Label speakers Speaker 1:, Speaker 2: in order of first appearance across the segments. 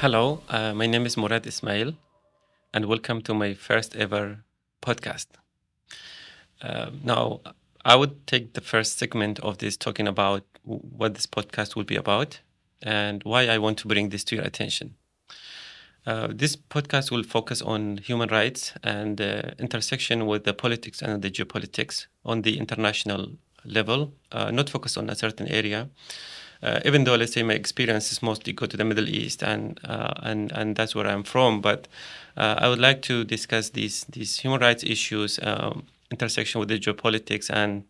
Speaker 1: Hello, my name is Murad Ismael, and welcome to my first ever podcast. Now, I would take the first segment of this talking about what this podcast will be about and why I want to bring this to your attention. This podcast will focus on human rights and intersection with the politics and the geopolitics on the international level, not focus on a certain area. Even though, let's say, my experience is mostly go to the Middle East and that's where I'm from, but I would like to discuss these human rights issues, intersection with the geopolitics, and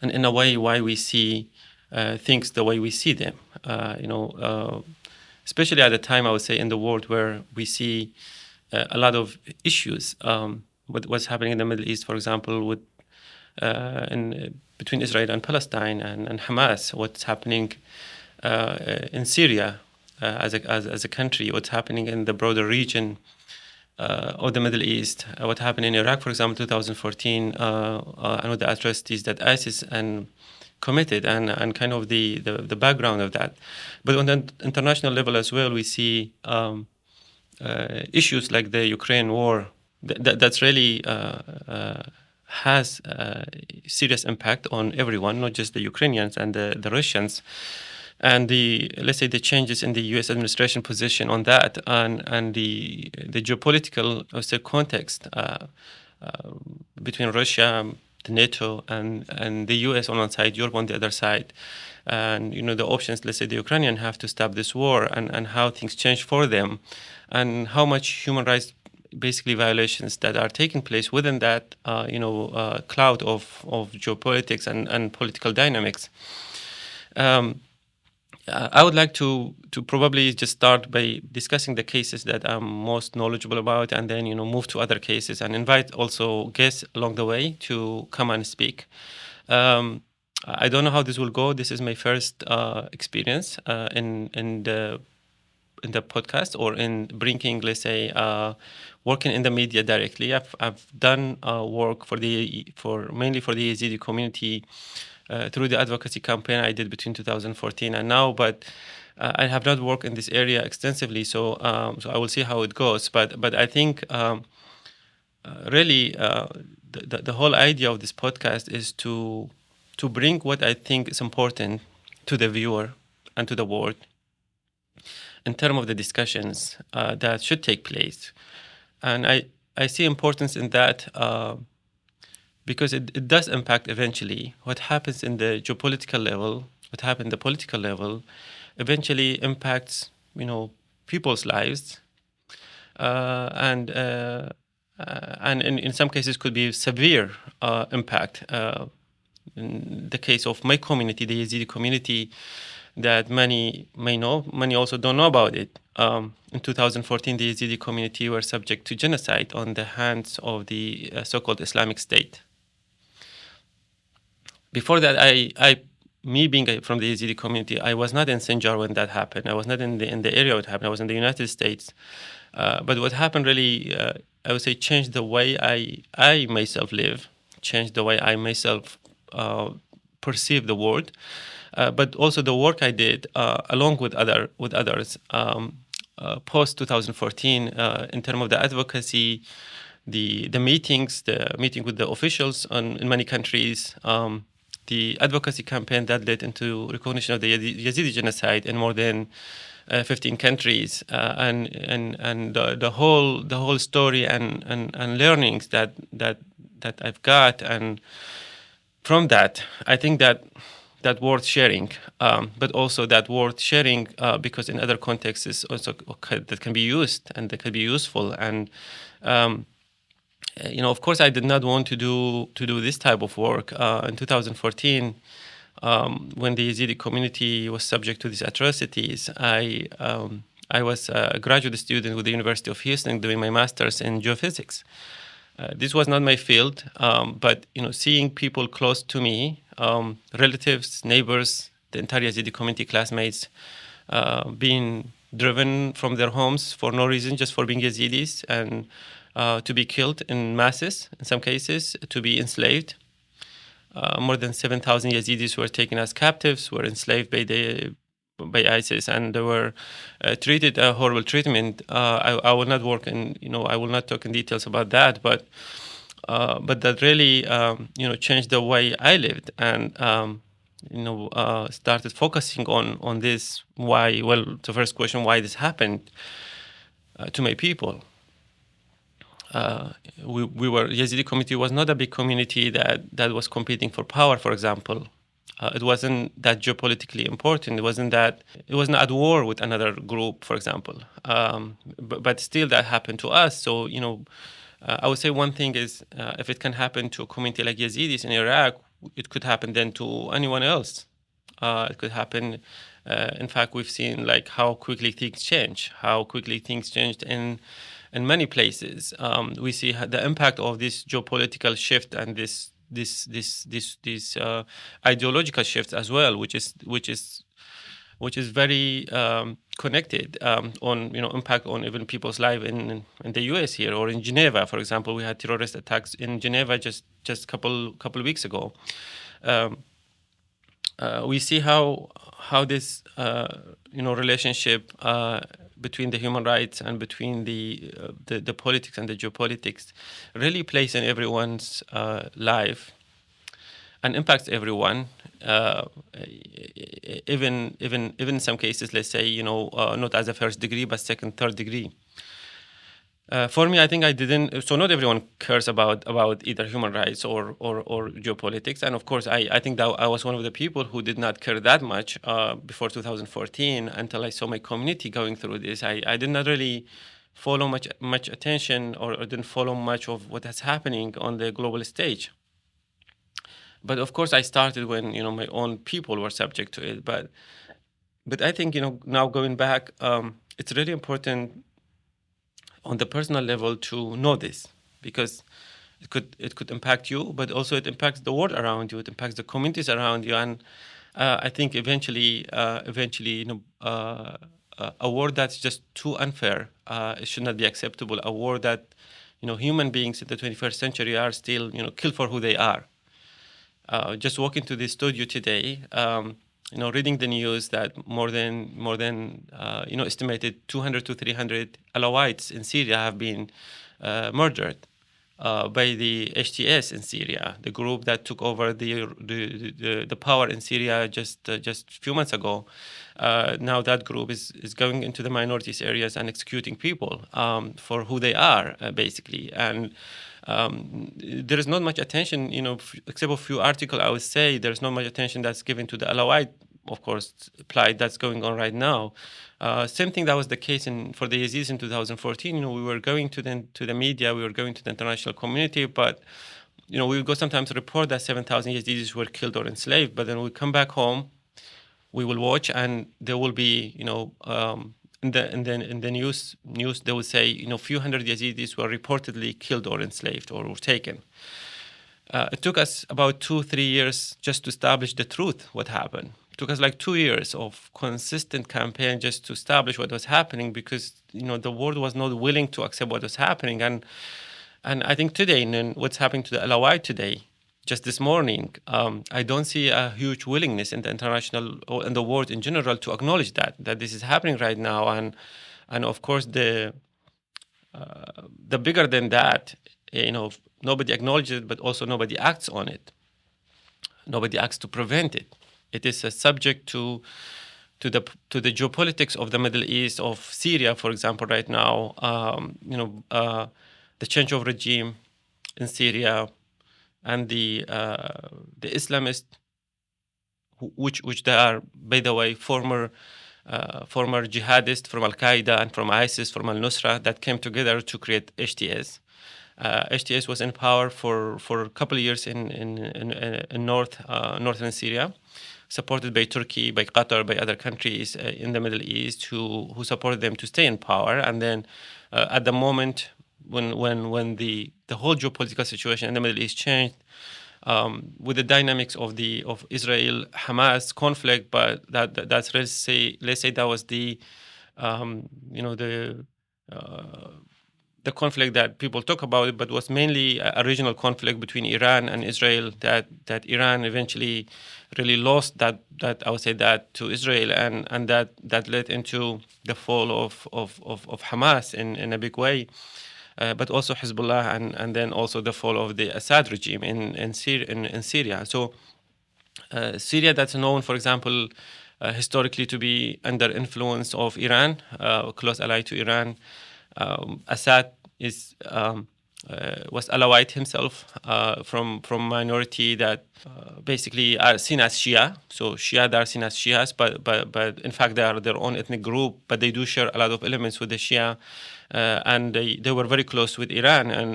Speaker 1: in a way why we see things the way we see them. Especially at a time, I would say, in the world where we see a lot of issues with what's happening in the Middle East, for example, with between Israel and Palestine and Hamas, what's happening in Syria as a country, what's happening in the broader region of the Middle East, what happened in Iraq, for example, 2014, and with the atrocities that ISIS committed, and kind of the background of that. But on the international level as well, we see issues like the Ukraine war that's really has serious impact on everyone, not just the Ukrainians and the Russians, and let's say the changes in the U.S. administration position on that, and the geopolitical context between Russia, the NATO, and the U.S. on one side, Europe on the other side, and the options, let's say, the Ukrainians have to stop this war, and how things change for them, and how much human rights basically violations that are taking place within that cloud of geopolitics and political dynamics. I would like to probably just start by discussing the cases that I'm most knowledgeable about, and then move to other cases and invite also guests along the way to come and speak. I don't know how this will go. This is my first experience in the podcast, or in bringing, let's say, working in the media directly. I've done work mainly for the Yazidi community through the advocacy campaign I did between 2014 and now, but I have not worked in this area extensively, so I will see how it goes. But I think really the whole idea of this podcast is to bring what I think is important to the viewer and to the world in terms of the discussions that should take place. And I see importance in that because it does impact eventually what happens in the geopolitical level, what happens in the political level, eventually impacts, people's lives. And in some cases could be severe impact. In the case of my community, the Yazidi community, that many may know, many also don't know about it. In 2014, the Yazidi community were subject to genocide on the hands of the so-called Islamic State. Before that, me being from the Yazidi community, I was not in Sinjar when that happened. I was not in the area it happened. I was in the United States. But what happened really, I would say, changed the way I myself live, changed the way I myself perceive the world. But also the work I did along with others post 2014 in terms of the advocacy, the meetings, the meeting with the officials in many countries, the advocacy campaign that led into recognition of the Yazidi genocide in more than 15 countries, and the whole story and learnings that I've got, and from that I think that worth sharing, but also that worth sharing because in other contexts is also that can be used and that can be useful. And of course, I did not want to do this type of work in 2014 when the Yazidi community was subject to these atrocities. I was a graduate student with the University of Houston doing my master's in geophysics. This was not my field, but seeing people close to me, relatives, neighbors, the entire Yazidi community, classmates, being driven from their homes for no reason, just for being Yazidis, and to be killed in masses, in some cases, to be enslaved. More than 7,000 Yazidis were taken as captives, were enslaved by the by ISIS, and they were treated a horrible treatment. I will not work in, I will not talk in details about that, but that really changed the way I lived, and started focusing on this. Why? Well, the first question, why this happened to my people. We were Yazidi community was not a big community that was competing for power, for example. It wasn't that geopolitically important. It wasn't at war with another group, for example. But still, that happened to us. So I would say one thing is, if it can happen to a community like Yazidis in Iraq, it could happen then to anyone else. It could happen. In fact, we've seen like how quickly things change. How quickly things changed in many places. We see the impact of this geopolitical shift and this ideological shift as well, which is very connected on impact on even people's life in the U.S. here or in Geneva, for example. We had terrorist attacks in Geneva just couple weeks ago. We see how this relationship between the human rights and between the politics and the geopolitics really plays in everyone's life and impacts everyone. Even in some cases, let's say not as a first degree but second, third degree. For me, I think I didn't. So not everyone cares about either human rights or geopolitics, and of course, I think that I was one of the people who did not care that much before 2014 until I saw my community going through this. I did not really follow much attention or didn't follow much of what is happening on the global stage. But of course, I started when my own people were subject to it. But I think now going back, it's really important on the personal level to know this, because it could impact you, but also it impacts the world around you. It impacts the communities around you, and I think eventually, a war that's just too unfair, it should not be acceptable. A war that human beings in the 21st century are still killed for who they are. Just walking to the studio today, reading the news that more than estimated 200 to 300 Alawites in Syria have been murdered by the HTS in Syria, the group that took over the power in Syria just a few months ago. Now that group is going into the minorities areas and executing people for who they are, basically. And there is not much attention, except for a few articles. I would say there's not much attention that's given to the Alawite, of course, plight that's going on right now. Same thing that was the case for the Yazidis in 2014. We were going to the media, we were going to the international community, but we would go sometimes report that 7,000 Yazidis were killed or enslaved. But then we come back home, we will watch, and there will be, in the news they would say, few hundred Yazidis were reportedly killed or enslaved or were taken. It took us about 2-3 years just to establish the truth, what happened. It took us like 2 years of consistent campaign just to establish what was happening, because the world was not willing to accept what was happening. And I think today, and what's happening to the Alawite today, just this morning, I don't see a huge willingness in the international or in the world in general to acknowledge that this is happening right now. And of course, the bigger than that, nobody acknowledges it, but also nobody acts on it. Nobody acts to prevent it. It is a subject to the geopolitics of the Middle East, of Syria, for example, right now. The change of regime in Syria, and the Islamists, which they are, by the way, former jihadists from Al-Qaeda and from ISIS, from Al-Nusra, that came together to create HTS. HTS was in power for a couple of years in northern Syria, supported by Turkey, by Qatar, by other countries in the Middle East who supported them to stay in power. And then at the moment when the whole geopolitical situation in the Middle East changed, with the dynamics of Israel-Hamas conflict, but that's let's say that was the the conflict that people talk about it, but was mainly a regional conflict between Iran and Israel. That Iran eventually really lost that I would say that to Israel, and that led into the fall of Hamas in a big way. But also Hezbollah, and then also the fall of the Assad regime in Syria. So Syria, that's known, for example, historically to be under influence of Iran, a close ally to Iran. Assad was Alawite himself, from minority that basically are seen as Shia. So Shia, they are seen as Shias, but in fact they are their own ethnic group. But they do share a lot of elements with the Shia, and they were very close with Iran. And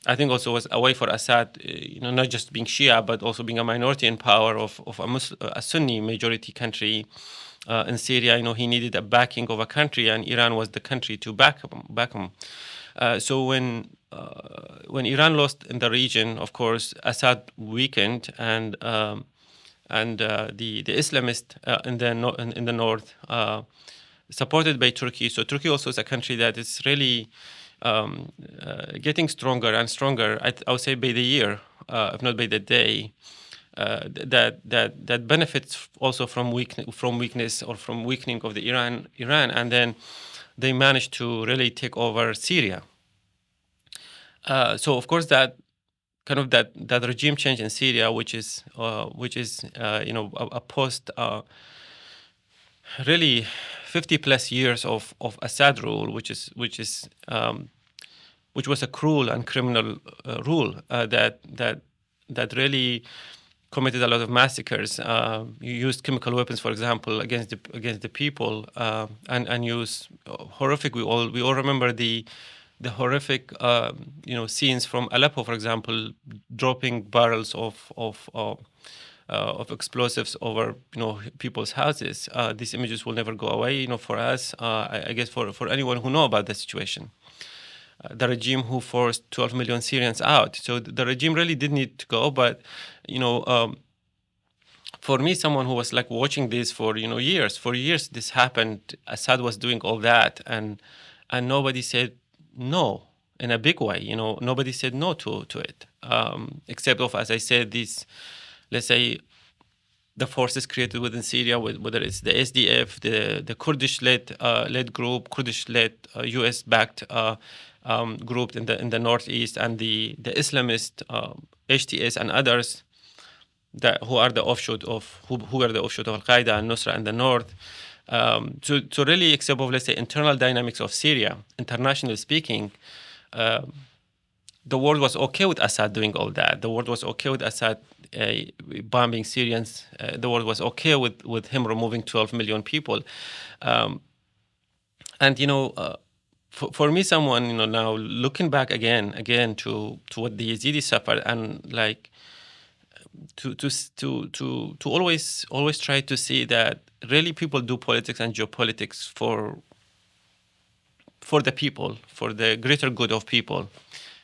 Speaker 1: I think also was a way for Assad, not just being Shia, but also being a minority in power of a Sunni majority country in Syria. He needed a backing of a country, and Iran was the country to back him. So when Iran lost in the region, of course, Assad weakened, and the Islamists in the north, supported by Turkey. So Turkey also is a country that is really getting stronger and stronger. I would say by the year, if not by the day. That benefits also from weakness or from weakening of the Iran, and then they managed to really take over Syria. So of course that regime change in Syria, which is a post really 50 plus years of Assad rule, which was a cruel and criminal rule that really committed a lot of massacres. You used chemical weapons, for example, against the people, and used horrific. We all remember the horrific scenes from Aleppo, for example, dropping barrels of explosives over people's houses. These images will never go away. For us, I guess for anyone who know about the situation. The regime who forced 12 million Syrians out. So the regime really did need to go, but for me, someone who was like watching this for years, this happened. Assad was doing all that, and nobody said no in a big way. Nobody said no to it, except of, as I said, these, let's say, the forces created within Syria, whether it's the SDF, the Kurdish-led group, Kurdish-led U.S.-backed group in the northeast, and the Islamist HTS and others who are the offshoot of Al-Qaeda and Nusra in the north. So really, except of, let's say, internal dynamics of Syria, internationally speaking, the world was okay with Assad doing all that. The world was okay with Assad bombing Syrians. The world was okay with him removing 12 million people. For me, someone now looking back again to what the Yazidis suffered, and like to always try to see that really people do politics and geopolitics for the people, for the greater good of people,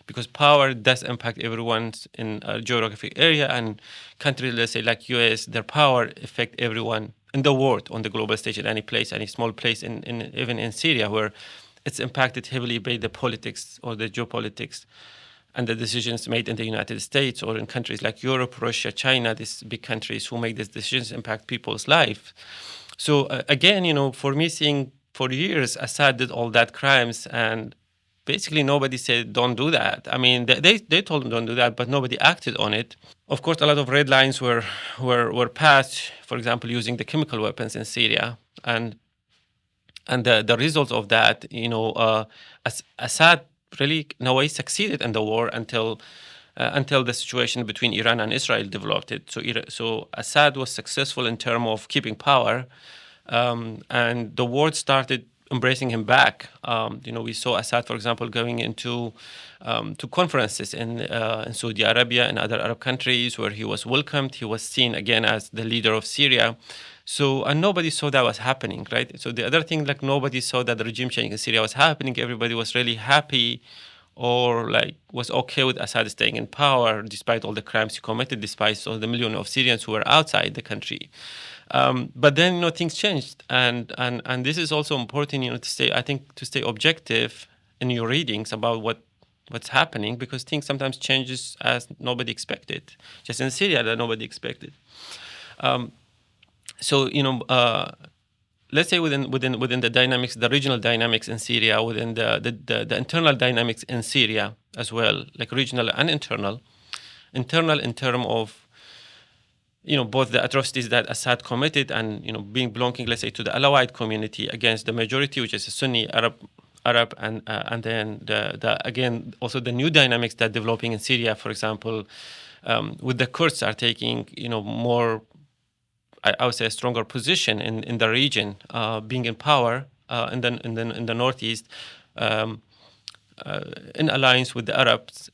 Speaker 1: because power does impact everyone in a geographic area, and countries, let's say like US, their power affect everyone in the world on the global stage, in any place, any small place, even in Syria, where it's impacted heavily by the politics or the geopolitics and the decisions made in the United States or in countries like Europe, Russia, China. These big countries who make these decisions impact people's life. So again, for me, seeing for years Assad did all that crimes, and basically nobody said don't do that. I mean, they told him don't do that, but nobody acted on it. Of course, a lot of red lines were passed. For example, using the chemical weapons in Syria, and the result of that, Assad really in a way succeeded in the war until the situation between Iran and Israel developed it. So Assad was successful in terms of keeping power, and the world started embracing him back. We saw Assad, for example, going into to conferences in Saudi Arabia and other Arab countries where he was welcomed. He was seen again as the leader of Syria. So, and nobody saw that was happening, right? So the other thing, like nobody saw that the regime change in Syria was happening. Everybody was really happy, or like was okay with Assad staying in power despite all the crimes he committed, despite all the millions of Syrians who were outside the country. But then, things changed, and this is also important, to stay objective in your readings about what's happening, because things sometimes changes as nobody expected. Just in Syria, that nobody expected. So let's say within the dynamics, the regional dynamics in Syria, within the internal dynamics in Syria as well, like regional and internal. Internal in terms of both the atrocities that Assad committed and being belonging, let's say, to the Alawite community against the majority, which is a Sunni Arab, and then again also the new dynamics that developing in Syria, for example, with the Kurds are taking more, I would say, a stronger position in the region, being in power in the northeast, in alliance with the Arabs,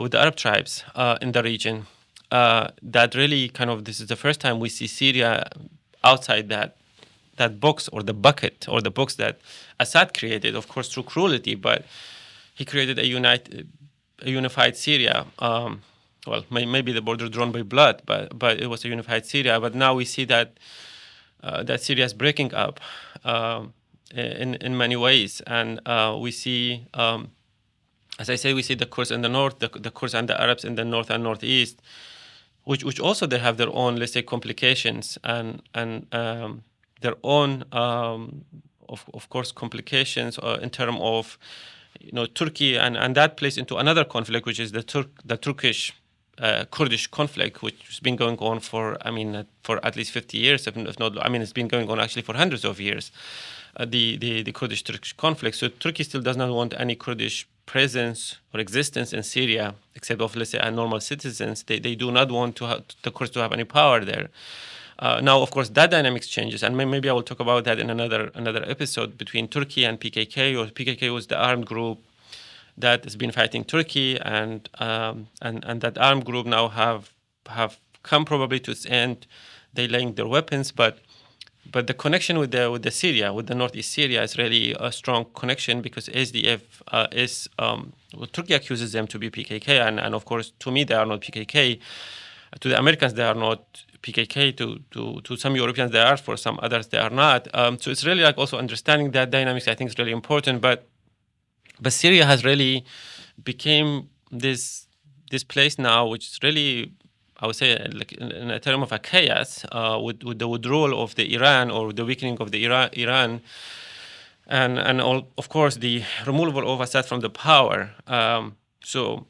Speaker 1: with the Arab tribes in the region. That really this is the first time we see Syria outside that box or the bucket or the box that Assad created, of course through cruelty, but he created a unified Syria. Well, maybe the border drawn by blood, but it was a unified Syria. But now we see that Syria is breaking up in many ways, and we see, as I say, we see the Kurds in the north, the Kurds and the Arabs in the north and northeast, which also they have their own, let's say, complications and their own, of course, complications in terms of Turkey, and that plays into another conflict, which is the Turkish Kurdish conflict, which has been going on for at least 50 years, if not, it's been going on actually for hundreds of years. The Kurdish-Turkish conflict. So Turkey still does not want any Kurdish presence or existence in Syria, except of, let's say, normal citizens. They do not want the Kurds to have any power there. Now, of course, that dynamics changes, and maybe I will talk about that in another episode, between Turkey and PKK. Or PKK was the armed group that has been fighting Turkey, and that armed group now have come probably to its end. They laying their weapons, but the connection with the Syria, with the northeast Syria, is really a strong connection, because SDF is Turkey accuses them to be PKK, and of course to me they are not PKK. To the Americans they are not PKK. To some Europeans they are. For some others they are not. So it's really also understanding that dynamics, I think, is really important. But Syria has really became this place now, which is really, I would say, like in a term of a chaos, with the withdrawal of the Iran, or the weakening of the Iran, and all, of course, the removal of Assad from the power. So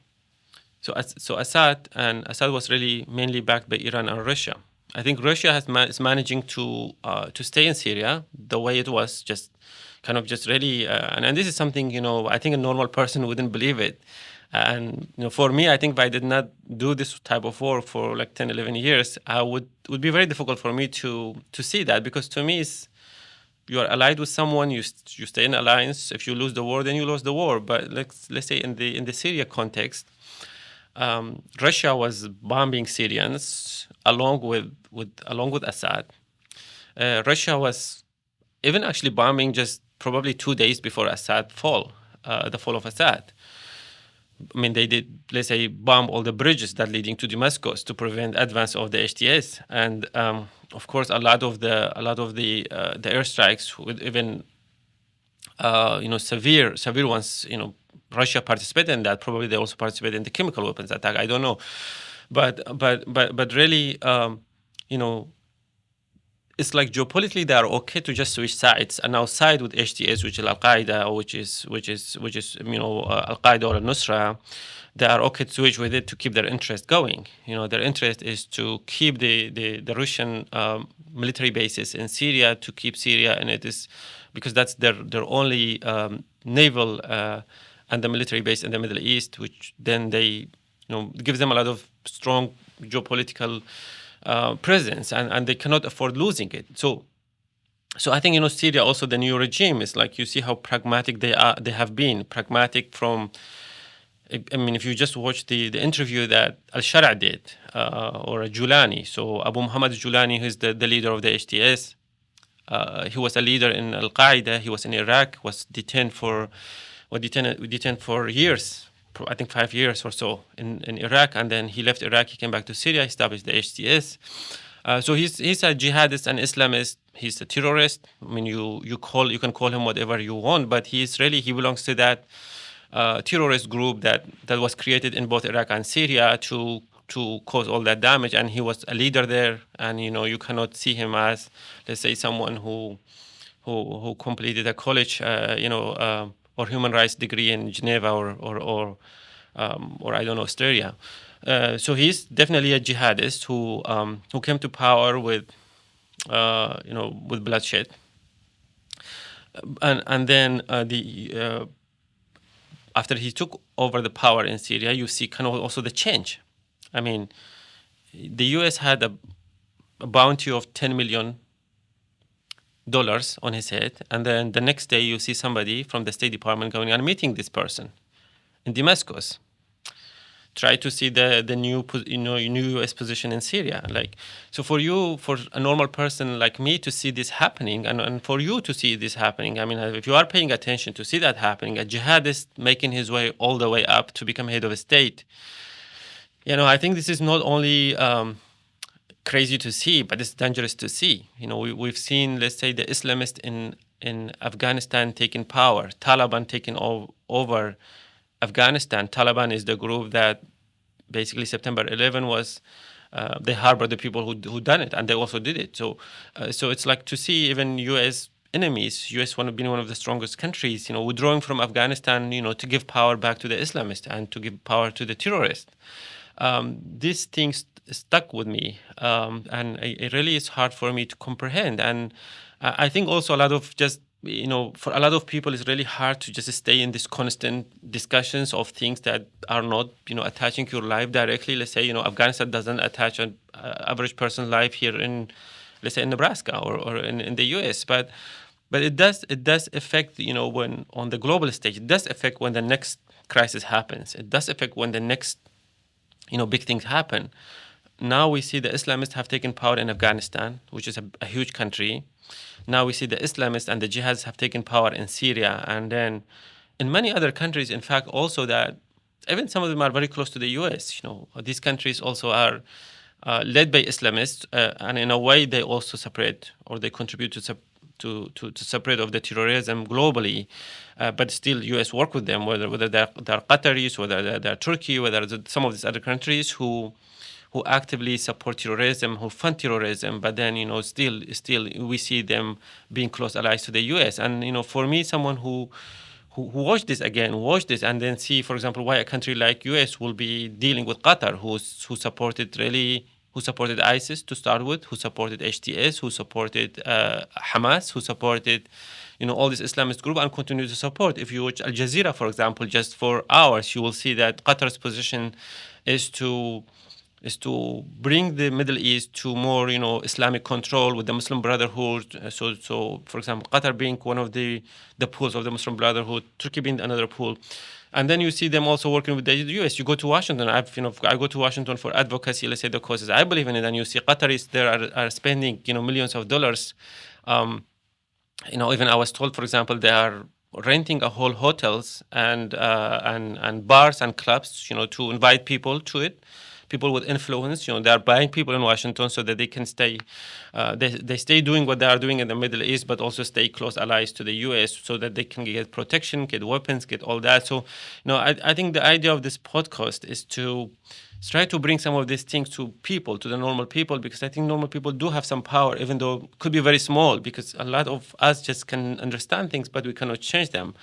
Speaker 1: Assad was really mainly backed by Iran and Russia. I think Russia is managing to stay in Syria the way it was, just really, and this is something I think a normal person wouldn't believe it. And for me, I think if I did not do this type of work for like 10, 11 years, would be very difficult for me to see that, because to me, you are allied with someone, you stay in alliance. If you lose the war, then you lose the war. But let's say in the Syria context, Russia was bombing Syrians along with Assad. Russia was even actually bombing just probably 2 days before Assad the fall of Assad. They did, let's say, bomb all the bridges that leading to Damascus to prevent advance of the HTS, and of course a lot of the airstrikes with even severe ones. Russia participated in that. Probably they also participated in the chemical weapons attack. I don't know, but really, it's like geopolitically they are okay to just switch sides and now side with HTS, which is Al-Qaeda, which is Al-Qaeda or Al-Nusra. They are okay to switch with it to keep their interest going. Their interest is to keep the Russian military bases in Syria, to keep Syria, and it is because that's their only naval and the military base in the Middle East, which then they gives them a lot of strong geopolitical presence, and they cannot afford losing it. So I think Syria, also the new regime, is like, you see how pragmatic they have been pragmatic from. If you just watch the interview that Al-Shara did, or Julani, so Abu Muhammad Julani, who is the leader of the HTS, he was a leader in Al-Qaeda. He was in Iraq, was detained for years. I think 5 years or so in Iraq, and then he left Iraq. He came back to Syria, established the HTS. So he's a jihadist and Islamist, he's a terrorist. I mean, you can call him whatever you want, but he belongs to that terrorist group that was created in both Iraq and Syria to cause all that damage, and he was a leader there. And you cannot see him as, let's say, someone who completed a college, or human rights degree in Geneva or I don't know, Australia. So he's definitely a jihadist who came to power with bloodshed, and then after he took over the power in Syria, you see kind of also the change. I mean, the U.S. had a bounty of $10 million on his head, and then the next day you see somebody from the State Department going and meeting this person in Damascus. Try to see the new U.S. position in Syria. So for a normal person like me to see this happening, and for you to see this happening, I mean, if you are paying attention to see that happening, a jihadist making his way all the way up to become head of a state, I think this is not only crazy to see, but it's dangerous to see. We've seen, let's say, the Islamists in Afghanistan taking power, Taliban taking over Afghanistan. Taliban is the group that basically September 11 was, they harbored the people who done it, and they also did it. So it's like to see even U.S. enemies, U.S. being one of the strongest countries, withdrawing from Afghanistan, to give power back to the Islamists and to give power to the terrorists. These things stuck with me, and it really is hard for me to comprehend. And I think also a lot of just for a lot of people, it's really hard to just stay in these constant discussions of things that are not, attaching to your life directly. Let's say, Afghanistan doesn't attach an average person's life here in, let's say, in Nebraska or in the U.S. But it does affect, when on the global stage, it does affect when the next crisis happens. It does affect when the next, big things happen. Now we see the Islamists have taken power in Afghanistan, which is a huge country. Now we see the Islamists and the jihadists have taken power in Syria, and then in many other countries, in fact, also that even some of them are very close to the U.S. These countries also are led by Islamists, and in a way they also separate, or they contribute to separate of the terrorism globally. But still, U.S. work with them, whether they're Qataris, whether they're Turkey, whether some of these other countries who actively support terrorism, who fund terrorism, but then still we see them being close allies to the U.S. And for me, someone who watch this, and then see, for example, why a country like U.S. will be dealing with Qatar, who supported ISIS to start with, who supported HTS, who supported Hamas, who supported all these Islamist groups, and continue to support. If you watch Al Jazeera, for example, just for hours, you will see that Qatar's position is to bring the Middle East to more, Islamic control with the Muslim Brotherhood. So for example, Qatar being one of the pools of the Muslim Brotherhood, Turkey being another pool. And then you see them also working with the U.S. You go to Washington. I go to Washington for advocacy, let's say, the causes I believe in it, and you see Qataris there are spending, millions of dollars. Even I was told, for example, they are renting a whole hotels and bars and clubs, to invite people to it. People with influence, they are buying people in Washington so that they can stay. They stay doing what they are doing in the Middle East, but also stay close allies to the U.S. so that they can get protection, get weapons, get all that. So, I think the idea of this podcast is to try to bring some of these things to people, to the normal people, because I think normal people do have some power, even though it could be very small, because a lot of us just can understand things, but we cannot change them.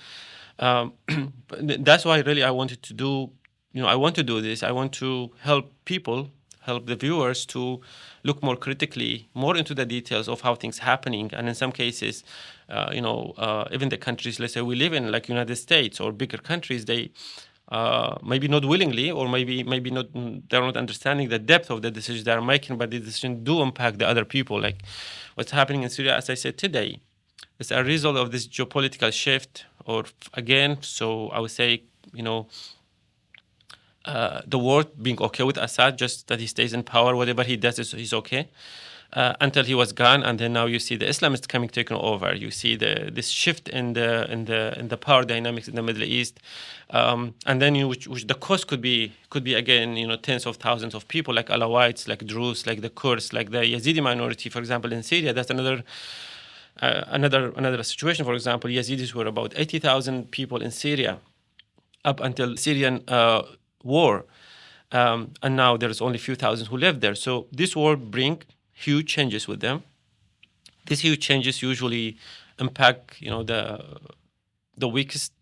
Speaker 1: That's why really I wanted to do. I want to do this. I want to help people, help the viewers to look more critically, more into the details of how things happening. And in some cases, even the countries, let's say we live in, like United States or bigger countries, they maybe not willingly, or maybe not, they're not understanding the depth of the decisions they're making, but the decisions do impact the other people. Like what's happening in Syria, as I said today, is a result of this geopolitical shift, or again, so I would say, the world being okay with Assad, just that he stays in power, whatever he does, he's okay. until he was gone, and then now you see the Islamists coming taking over. You see this shift in the power dynamics in the Middle East, and then which the cost could be again tens of thousands of people like Alawites, like Druze, like the Kurds, like the Yazidi minority, for example, in Syria. That's another situation. For example, Yazidis were about 80,000 people in Syria up until Syrian war, and now there's only a few thousand who live there. So this war bring huge changes with them. These huge changes usually impact the weakest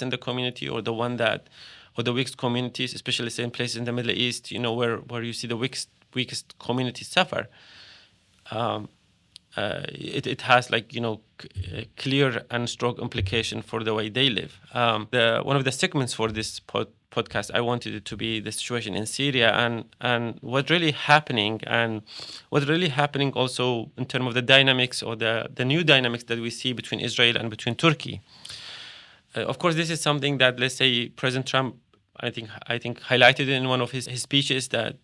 Speaker 1: in the community, or the weakest communities, especially in places in the Middle East, where you see the weakest communities suffer. It has clear and strong implication for the way they live. One of the segments for this podcast, I wanted it to be the situation in Syria and what's really happening, and what's really happening also in terms of the dynamics, or the new dynamics that we see between Israel and between Turkey. Of course, this is something that, let's say, President Trump, I think highlighted in one of his speeches that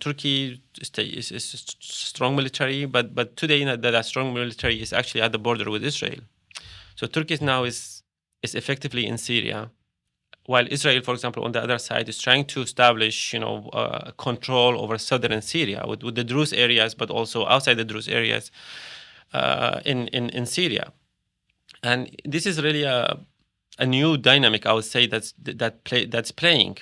Speaker 1: Turkey is strong military, but today that strong military is actually at the border with Israel. So Turkey now is effectively in Syria, while Israel, for example, on the other side, is trying to establish control over southern Syria with the Druze areas, but also outside the Druze areas in Syria. And this is really a new dynamic, I would say, that's playing.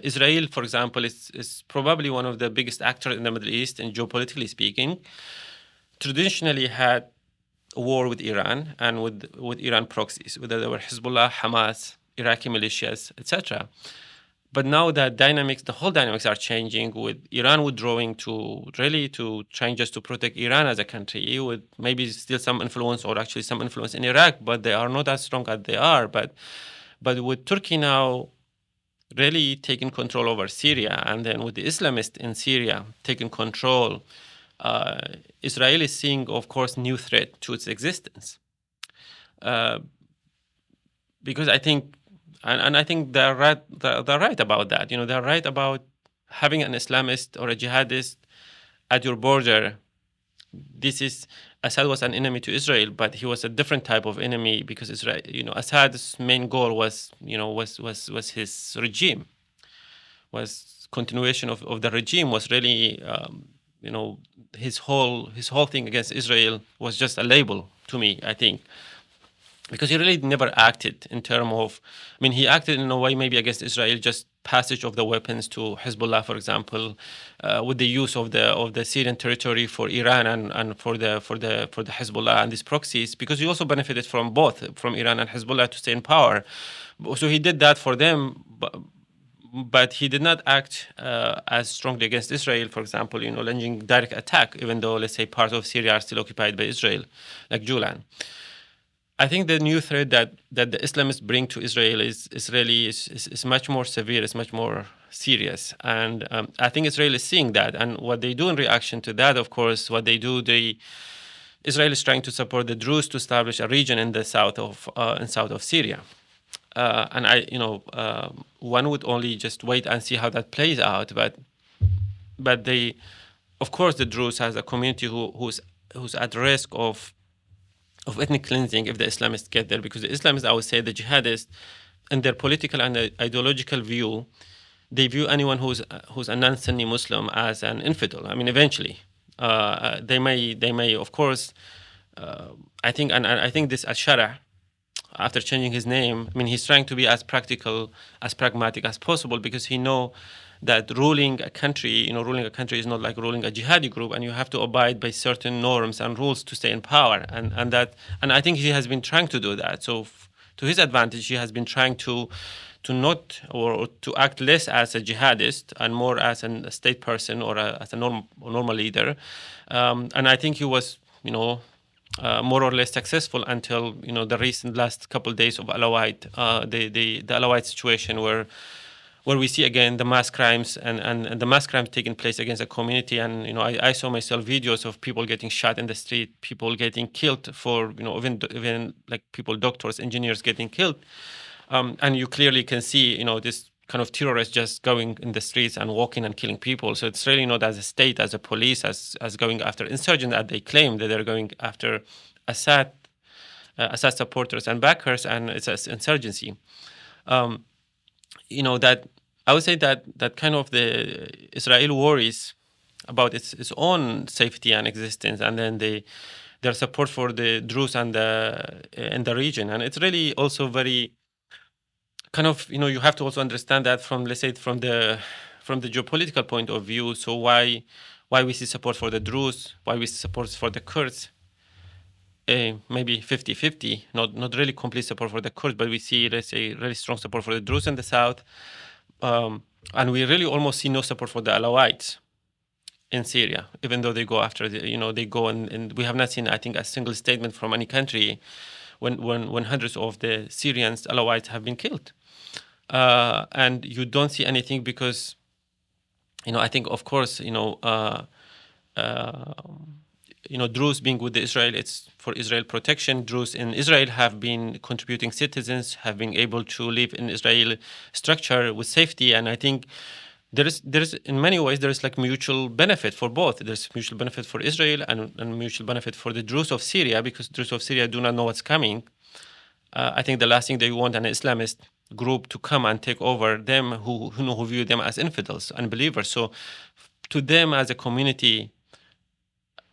Speaker 1: Israel, for example, is probably one of the biggest actors in the Middle East, and geopolitically speaking, traditionally had a war with Iran and with Iran proxies, whether they were Hezbollah, Hamas, Iraqi militias, etc. But now the whole dynamics are changing, with Iran withdrawing to trying just to protect Iran as a country, with maybe still some influence, or actually some influence in Iraq, but they are not as strong as they are. But with Turkey now really taking control over Syria, and then with the Islamists in Syria taking control, Israel is seeing, of course, new threat to its existence. Because I think, and I think they're right about that. They're right about having an Islamist or a jihadist at your border. Assad was an enemy to Israel, but he was a different type of enemy, because Israel, Assad's main goal was his regime, was continuation of the regime, was really, his whole thing against Israel was just a label to me, I think. Because he really never acted in terms of, he acted in a way maybe against Israel, just passage of the weapons to Hezbollah, for example, with the use of the Syrian territory for Iran and for the Hezbollah and these proxies, because he also benefited from both, from Iran and Hezbollah, to stay in power. So he did that for them, but he did not act as strongly against Israel, for example, launching direct attack, even though, let's say, part of Syria are still occupied by Israel, like Julan. I think the new threat that the Islamists bring to Israel is much more severe, is much more serious, and I think Israel is seeing that. And what they do in reaction to that, of course, Israel is trying to support the Druze to establish a region in the south of Syria, and one would only just wait and see how that plays out. But of course, the Druze has a community who's at risk of ethnic cleansing if the Islamists get there, because the Islamists, I would say, the jihadists, in their political and ideological view, they view anyone who's a non-Sunni Muslim as an infidel. Eventually, they may, of course, I think this Al-Shara, after changing his name, he's trying to be as practical, as pragmatic as possible, because he knows that ruling a country is not like ruling a jihadi group, and you have to abide by certain norms and rules to stay in power, and I think he has been trying to do that. So to his advantage, he has been trying to not, or to act less as a jihadist and more as a state person, or as a normal leader, and I think he was more or less successful until the recent last couple of days of Alawite, the Alawite situation, where we see again the mass crimes and the mass crimes taking place against a community. And I saw myself videos of people getting shot in the street, people getting killed, for even like people, doctors, engineers getting killed, and you clearly can see this kind of terrorists just going in the streets and walking and killing people. So it's really not as a state, as a police, as going after insurgents that they claim that they're going after Assad supporters and backers, and it's an insurgency. Um, that I would say that kind of the Israel worries about its own safety and existence, and then their support for the Druze and in the region, and it's really also very kind of you have to also understand that from, let's say, from the geopolitical point of view. So why we see support for the Druze, why we see support for the Kurds, maybe 50-50, not really complete support for the Kurds, but we see, let's say, really strong support for the Druze in the south, and we really almost see no support for the Alawites in Syria, even though they go after they go and we have not seen, I think, a single statement from any country when hundreds of the Syrians Alawites have been killed, and you don't see anything because I think, of course, Druze being with Israel, it's for Israel protection. Druze in Israel have been contributing citizens, have been able to live in Israel structure with safety, and I think there's in many ways there's like mutual benefit for both. There's mutual benefit for Israel and mutual benefit for the Druze of Syria, because Druze of Syria do not know what's coming. I think the last thing they want an Islamist group to come and take over them, who view them as infidels, unbelievers. So to them as a community,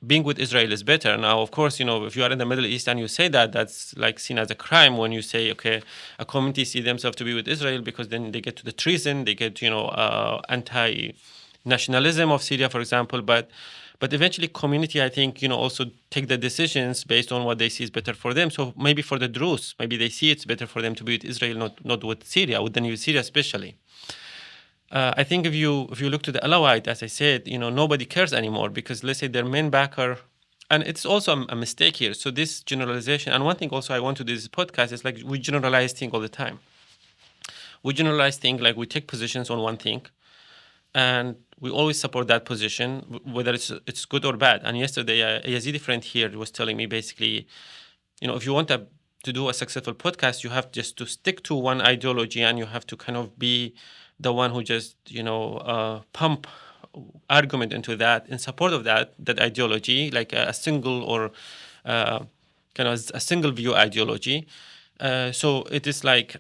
Speaker 1: being with Israel is better. Now, of course, if you are in the Middle East and you say that, that's like seen as a crime when you say, okay, a community see themselves to be with Israel, because then they get to the treason, they get, anti-nationalism of Syria, for example. But eventually community, I think, also take the decisions based on what they see is better for them. So maybe for the Druze, maybe they see it's better for them to be with Israel, not with Syria, with the new Syria especially. I think if you look to the Alawite, as I said, nobody cares anymore, because let's say their main backer, and it's also a mistake here. So this generalization, and one thing also I want to do this podcast is like we generalize things all the time. We generalize things, like we take positions on one thing, and we always support that position, whether it's good or bad. And yesterday, a Yazidi friend here was telling me basically, if you want to do a successful podcast, you have just to stick to one ideology, and you have to kind of be the one who just pump argument into that in support of that ideology, like a single or kind of a single view ideology. So it is like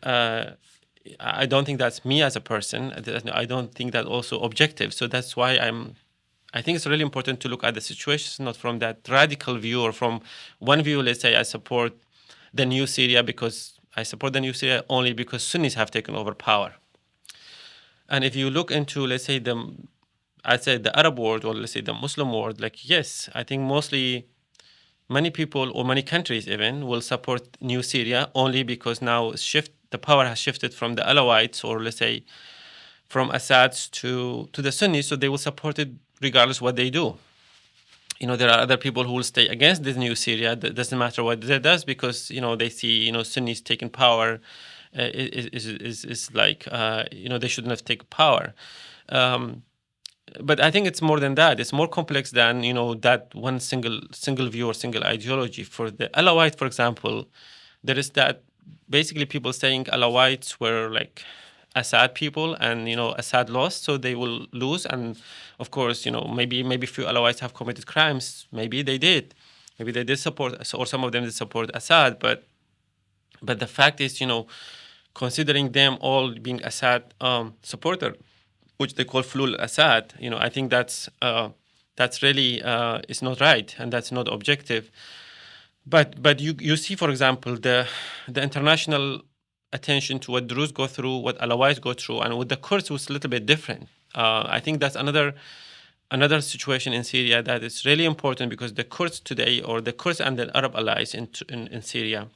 Speaker 1: I don't think that's me as a person. I don't think that also objective. So that's why I think it's really important to look at the situation not from that radical view, or from one view. Let's say I support the new Syria because I support the new Syria only because Sunnis have taken over power. And if you look into, let's say, the Arab world, or let's say the Muslim world, like, yes, I think mostly many people or many countries even will support new Syria only because now the power has shifted from the Alawites, or let's say from Assad to the Sunnis, so they will support it regardless what they do. There are other people who will stay against this new Syria. That doesn't matter what they does, because they see Sunnis taking power. Is like they shouldn't have taken power, but I think it's more than that. It's more complex than that one single view or single ideology. For the Alawite, for example, there is that basically people saying Alawites were like Assad people, and Assad lost, so they will lose. And of course, maybe few Alawites have committed crimes. Maybe they did support, or some of them did support Assad, but the fact is, considering them all being Assad supporter, which they call Flul Assad, I think that's really is not right, and that's not objective. But you see, for example, the international attention to what Druze go through, what Alawites go through, and with the Kurds was a little bit different. I think that's another situation in Syria that is really important, because the Kurds today, or the Kurds and the Arab allies in Syria,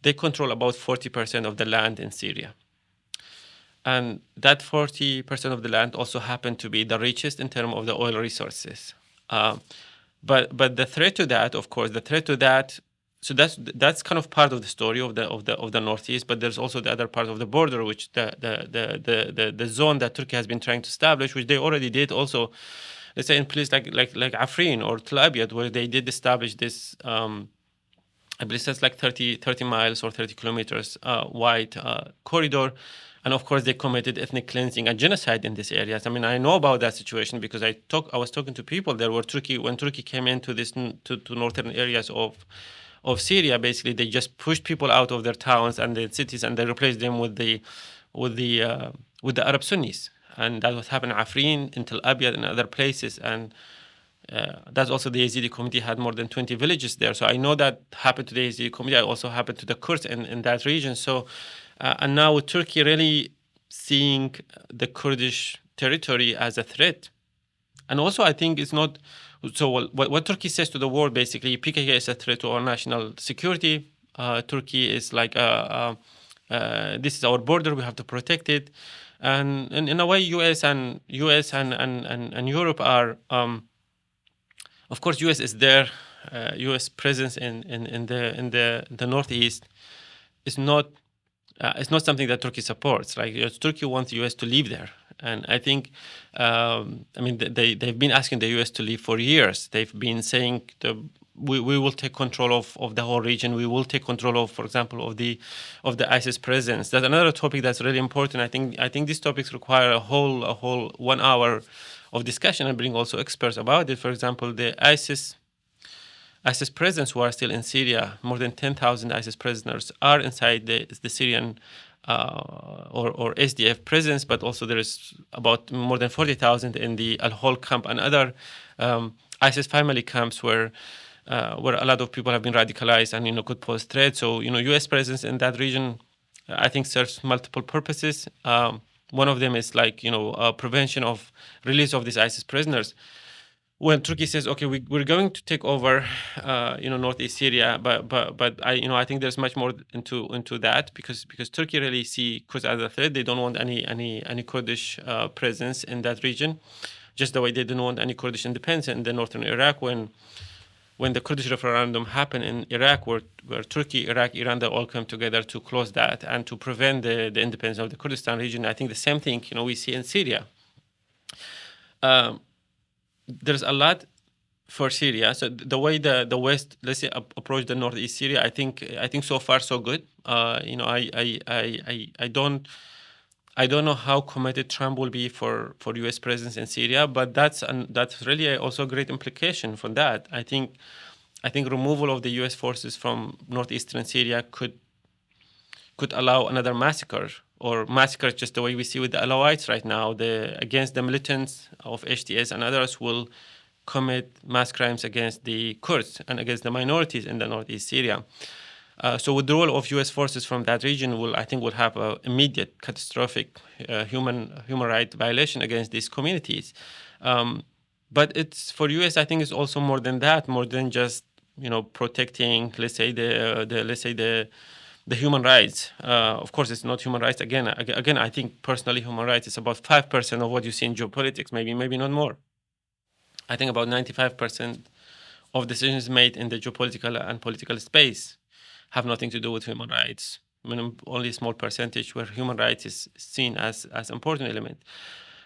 Speaker 1: they control about 40% of the land in Syria. And that 40% of the land also happened to be the richest in terms of the oil resources. But the threat to that, of course, so that's kind of part of the story of the Northeast. But there's also the other part of the border, which the zone that Turkey has been trying to establish, which they already did also, let's say in places like Afrin or Tel Abyad, where they did establish this. I believe that's like 30 miles or 30 kilometers wide corridor. And of course, they committed ethnic cleansing and genocide in these areas. I mean, I know about that situation because I was talking to people there where when Turkey came into to northern areas of Syria. Basically, they just pushed people out of their towns and their cities, and they replaced them with the with the Arab Sunnis. And that was happening in Afrin, in Tel Abyad, and other places. And that's also the Yazidi community had more than 20 villages there. So I know that happened to the Yazidi community. I also happened to the Kurds in that region. So, and now with Turkey really seeing the Kurdish territory as a threat. And also, I think it's not. So what Turkey says to the world, basically, PKK is a threat to our national security. Turkey is like, this is our border. We have to protect it. And in a way, US and Europe are. Of course, U.S. is there. U.S. presence in the northeast is not it's not something that Turkey supports. Like Turkey wants the U.S. to live there, and I think I mean they've been asking the U.S. to leave for years. They've been saying we will take control of the whole region. We will take control of, for example, of the ISIS presence. That's another topic that's really important. I think these topics require a whole 1 hour of discussion and bring also experts about it. For example, the ISIS presence who are still in Syria, more than 10,000 ISIS prisoners are inside the Syrian or SDF presence, but also there is about more than 40,000 in the Al-Hol camp and other ISIS family camps where a lot of people have been radicalized and could pose threats. So U.S. presence in that region, I think, serves multiple purposes. One of them is like prevention of release of these ISIS prisoners. When Turkey says, okay, we're going to take over, northeast Syria, but I think there's much more into that because Turkey really see Kurds as a threat. They don't want any Kurdish presence in that region, just the way they didn't want any Kurdish independence in the northern Iraq when the Kurdish referendum happened in Iraq, where Turkey, Iraq, Iran, they all come together to close that and to prevent the independence of the Kurdistan region. I think the same thing, we see in Syria. There's a lot for Syria. So the way the West, let's say, approach the northeast Syria, I think so far so good. I don't know how committed Trump will be for U.S. presence in Syria, but that's really also a great implication from that. I think removal of the U.S. forces from northeastern Syria could allow another massacre just the way we see with the Alawites right now. Against the militants of HTS and others will commit mass crimes against the Kurds and against the minorities in the northeast Syria. So withdrawal of U.S. forces from that region will have an immediate catastrophic human rights violation against these communities. But it's for U.S. I think it's also more than that, more than just protecting, let's say the human rights. Of course, it's not human rights. Again, I think personally, human rights is about 5% of what you see in geopolitics, maybe not more. I think about 95% of decisions made in the geopolitical and political space have nothing to do with human rights. Only a small percentage where human rights is seen as important element.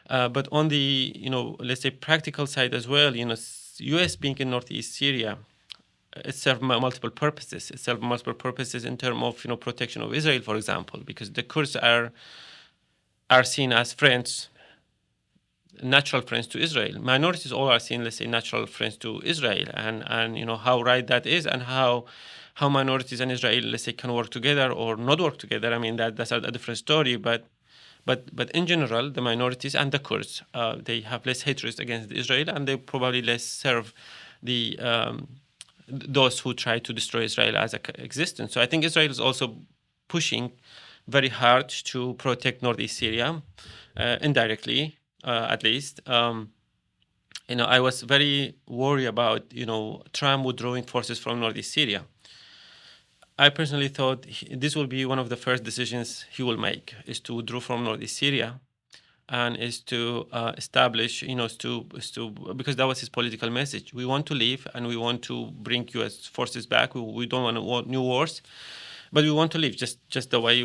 Speaker 1: But on the let's say practical side as well, U.S. being in northeast Syria, it serves multiple purposes. It serves multiple purposes in terms of protection of Israel, for example, because the Kurds are seen as friends, natural friends to Israel. Minorities all are seen, let's say, natural friends to Israel, and how right that is, and how minorities and Israel, let's say, can work together or not work together. I mean, that's a different story. But in general, the minorities and the Kurds, they have less hatred against Israel, and they probably less serve the those who try to destroy Israel as an existence. So I think Israel is also pushing very hard to protect northeast Syria, indirectly, at least. I was very worried about Trump withdrawing forces from northeast Syria. I personally thought this will be one of the first decisions he will make, is to withdraw from northeast Syria, and is to establish, because that was his political message. We want to leave, and we want to bring U.S. forces back. We don't want new wars, but we want to leave, just the way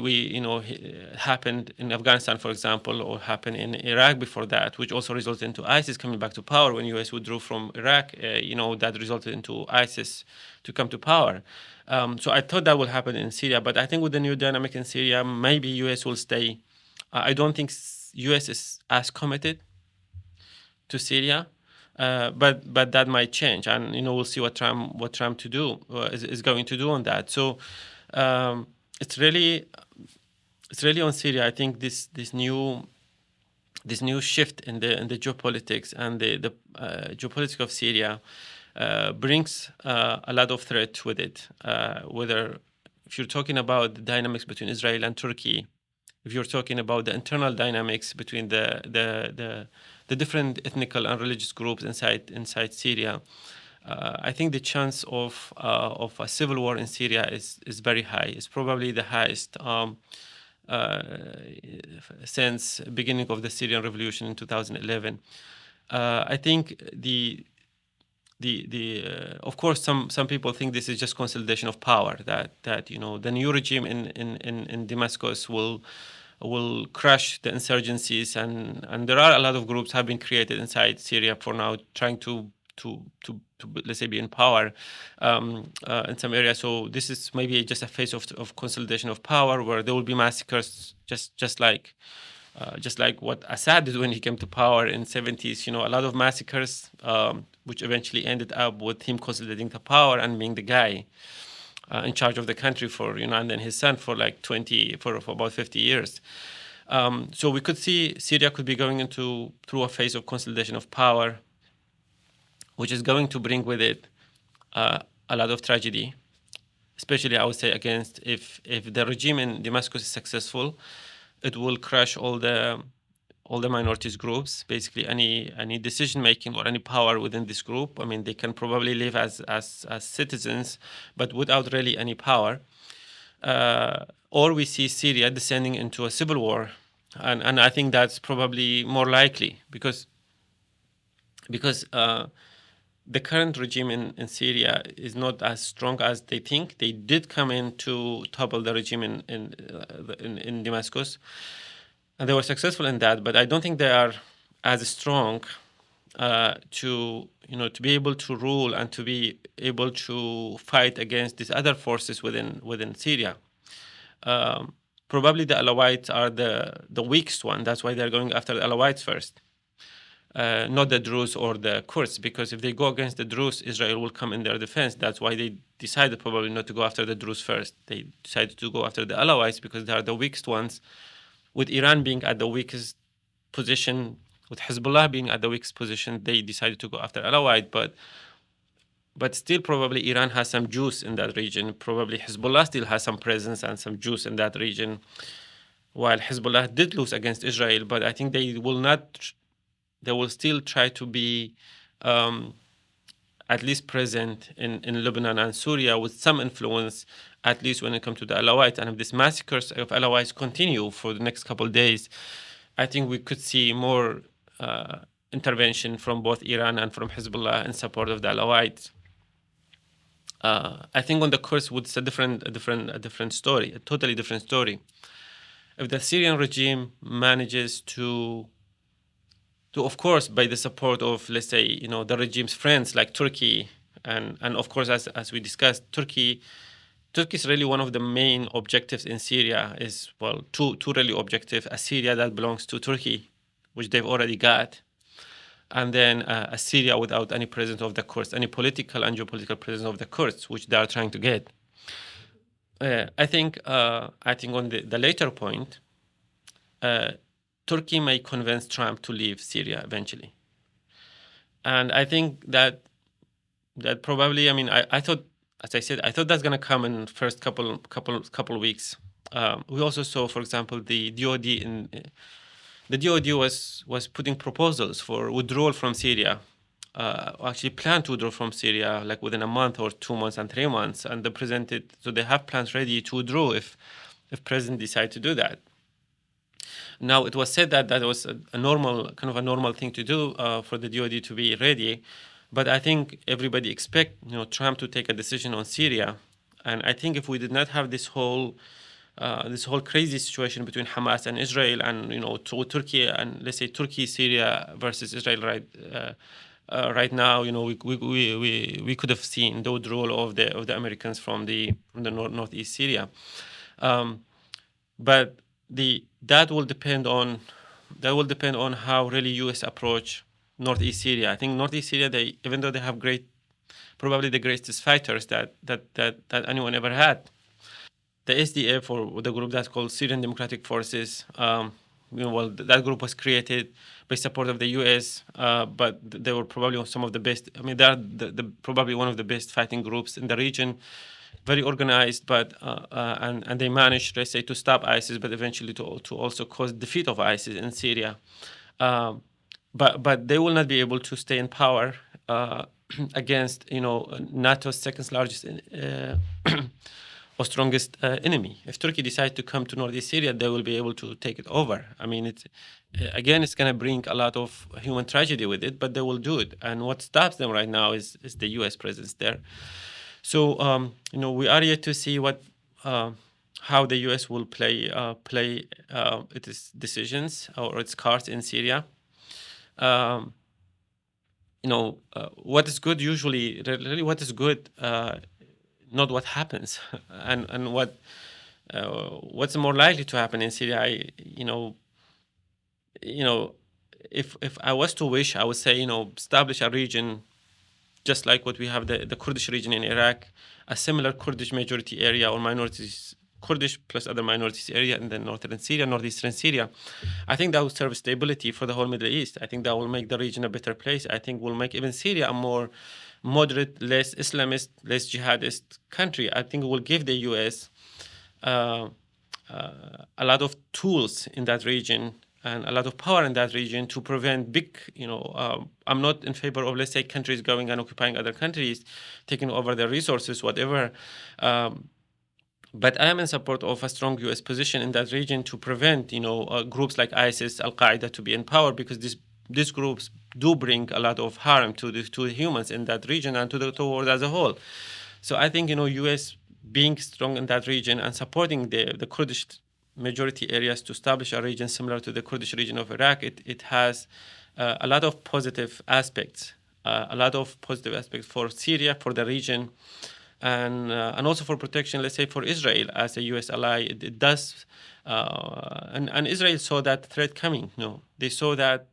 Speaker 1: happened in Afghanistan, for example, or happened in Iraq before that, which also resulted into ISIS coming back to power. When U.S. withdrew from Iraq, that resulted into ISIS to come to power. So I thought that would happen in Syria, but I think with the new dynamic in Syria, maybe U.S. will stay I don't think U.S. is as committed to Syria, but that might change, and we'll see what Trump to do is going to do on that. So um, it's really on Syria. I think this new shift in the geopolitics and the geopolitics of Syria brings a lot of threat with it. Whether if you're talking about the dynamics between Israel and Turkey, if you're talking about the internal dynamics between the different ethnical and religious groups inside Syria, I think the chance of a civil war in Syria is very high. It's probably the highest uh, since beginning of the Syrian revolution in 2011. I think of course some people think this is just consolidation of power, that the new regime in Damascus will crush the insurgencies, and there are a lot of groups have been created inside Syria for now trying to let's say be in power in some areas. So this is maybe just a phase of consolidation of power where there will be massacres, just like what Assad did when he came to power in 70s. A lot of massacres, which eventually ended up with him consolidating the power and being the guy in charge of the country for and then his son for like for about 50 years. So we could see Syria could be going through a phase of consolidation of power, which is going to bring with it a lot of tragedy, especially I would say against if the regime in Damascus is successful, it will crush all the minorities groups. Basically, any decision making or any power within this group. I mean, they can probably live as citizens, but without really any power. Or we see Syria descending into a civil war, and I think that's probably more likely because the current regime in Syria is not as strong as they think. They did come in to topple the regime in Damascus, and they were successful in that. But I don't think they are as strong to be able to rule and to be able to fight against these other forces within Syria. Probably the Alawites are the weakest one. That's why they're going after the Alawites first. Not the Druze or the Kurds, because if they go against the Druze, Israel will come in their defense. That's why they decided probably not to go after the Druze first. They decided to go after the Alawites because they are the weakest ones, with Iran being at the weakest position, with Hezbollah being at the weakest position. They decided to go after Alawite, but still probably Iran has some juice in that region. Probably Hezbollah still has some presence and some juice in that region, while Hezbollah did lose against Israel, but I think they will not. They will still try to be at least present in Lebanon and Syria with some influence, at least when it comes to the Alawites. And if these massacres of Alawites continue for the next couple of days, I think we could see more intervention from both Iran and from Hezbollah in support of the Alawites. I think on the Kurds, it's a different story, a totally different story. If the Syrian regime manages to of course, by the support of, let's say, the regime's friends like Turkey, and of course, as we discussed, Turkey is really one of the main objectives in Syria. Is two really objectives: a Syria that belongs to Turkey, which they've already got, and then a Syria without any presence of the Kurds, any political and geopolitical presence of the Kurds, which they are trying to get. I think on the later point. Turkey may convince Trump to leave Syria eventually, and I think that probably. I mean, I thought, as I said, I thought that's going to come in first couple weeks. We also saw, for example, the DoD was putting proposals for withdrawal from Syria. Actually, planned to withdraw from Syria like within a month or 2 months and 3 months, and they presented. So they have plans ready to withdraw if President decide to do that. Now, it was said that was a normal thing to do for the DoD to be ready, but I think everybody expect Trump to take a decision on Syria, and I think if we did not have this whole crazy situation between Hamas and Israel, and Turkey, and let's say Turkey, Syria versus Israel, right now, we could have seen the withdrawal of the Americans from the northeast Syria, but that will depend on how really U.S. approach Northeast Syria. I think Northeast Syria, they, even though they have probably the greatest fighters that anyone ever had, the SDF, or the group that's called Syrian Democratic Forces. Well, that group was created by support of the U.S., but they were probably some of the best. I mean, they are probably one of the best fighting groups in the region, very organized, but and they managed, let's say, to stop ISIS, but eventually to also cause defeat of ISIS in Syria. Um, but they will not be able to stay in power against NATO's second largest or strongest enemy. If Turkey decides to come to northeast Syria, they will be able to take it over. I mean, it's going to bring a lot of human tragedy with it, but they will do it. And what stops them right now is the U.S. presence there. So we are yet to see how the U.S. will play its decisions or its cards in Syria. What is good usually, really, what is good, not what happens, and what's more likely to happen in Syria. If I was to wish, I would say establish a region just like what we have the Kurdish region in Iraq, a similar Kurdish majority area or minorities, Kurdish plus other minorities area in the northern Syria, northeastern Syria. I think that will serve stability for the whole Middle East. I think that will make the region a better place. I think will make even Syria a more moderate, less Islamist, less jihadist country. I think it will give the U.S. A lot of tools in that region and a lot of power in that region to prevent big, I'm not in favor of, let's say, countries going and occupying other countries, taking over their resources, whatever. But I am in support of a strong U.S. position in that region to prevent, groups like ISIS, Al-Qaeda to be in power, because these groups do bring a lot of harm to the humans in that region and to the world as a whole. So I think, U.S. being strong in that region and supporting the Kurdish majority areas to establish a region similar to the Kurdish region of Iraq, it has a lot of positive aspects, for Syria, for the region, and also for protection, let's say, for Israel as a U.S. ally. It does, and Israel saw that threat coming. They saw that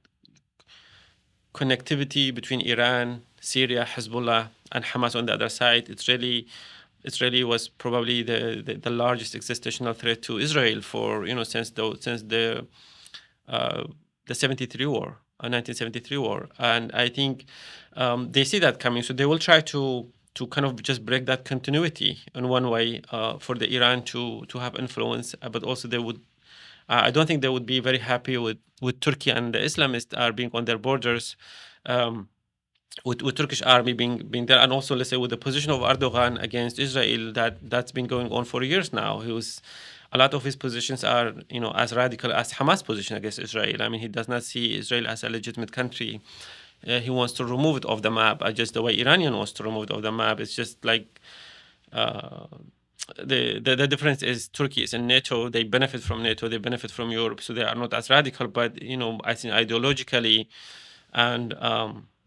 Speaker 1: connectivity between Iran, Syria, Hezbollah, and Hamas on the other side. Israeli was probably the largest existential threat to Israel for since the 73 war, 1973 war, and I think they see that coming, so they will try to kind of just break that continuity in one way for the Iran to have influence, but also they would. I don't think they would be very happy with Turkey and the Islamists are being on their borders. With Turkish army being there, and also, let's say, with the position of Erdogan against Israel that's been going on for years now. A lot of his positions are as radical as Hamas' position against Israel. I mean, he does not see Israel as a legitimate country. He wants to remove it off the map, just the way Iranian wants to remove it off the map. It's just like the difference is Turkey is in NATO. They benefit from NATO. They benefit from Europe, so they are not as radical. But I think ideologically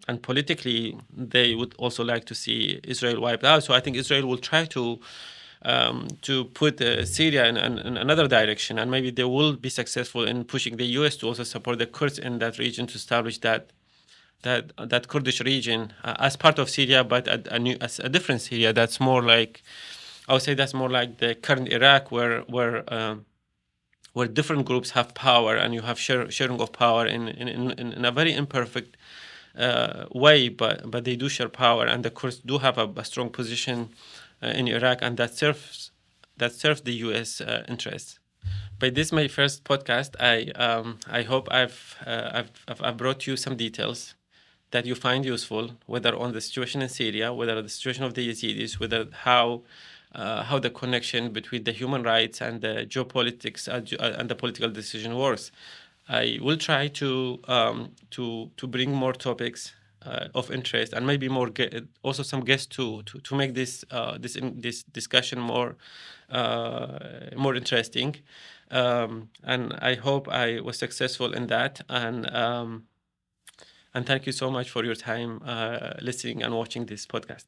Speaker 1: and politically, they would also like to see Israel wiped out. So I think Israel will try to put Syria in another direction, and maybe they will be successful in pushing the U.S. to also support the Kurds in that region to establish that Kurdish region as part of Syria, but as a different Syria that's more like, I would say, that's more like the current Iraq, where different groups have power and you have sharing of power in a very imperfect way, but they do share power, and the Kurds do have a strong position in Iraq, and that serves the U.S. interests. By this my first podcast, I hope I've brought you some details that you find useful, whether on the situation in Syria, whether the situation of the Yazidis, whether how the connection between the human rights and the geopolitics and the political decision works. I will try to bring more topics of interest, and maybe also some guests to make this discussion more interesting. And I hope I was successful in that. And thank you so much for your time listening and watching this podcast.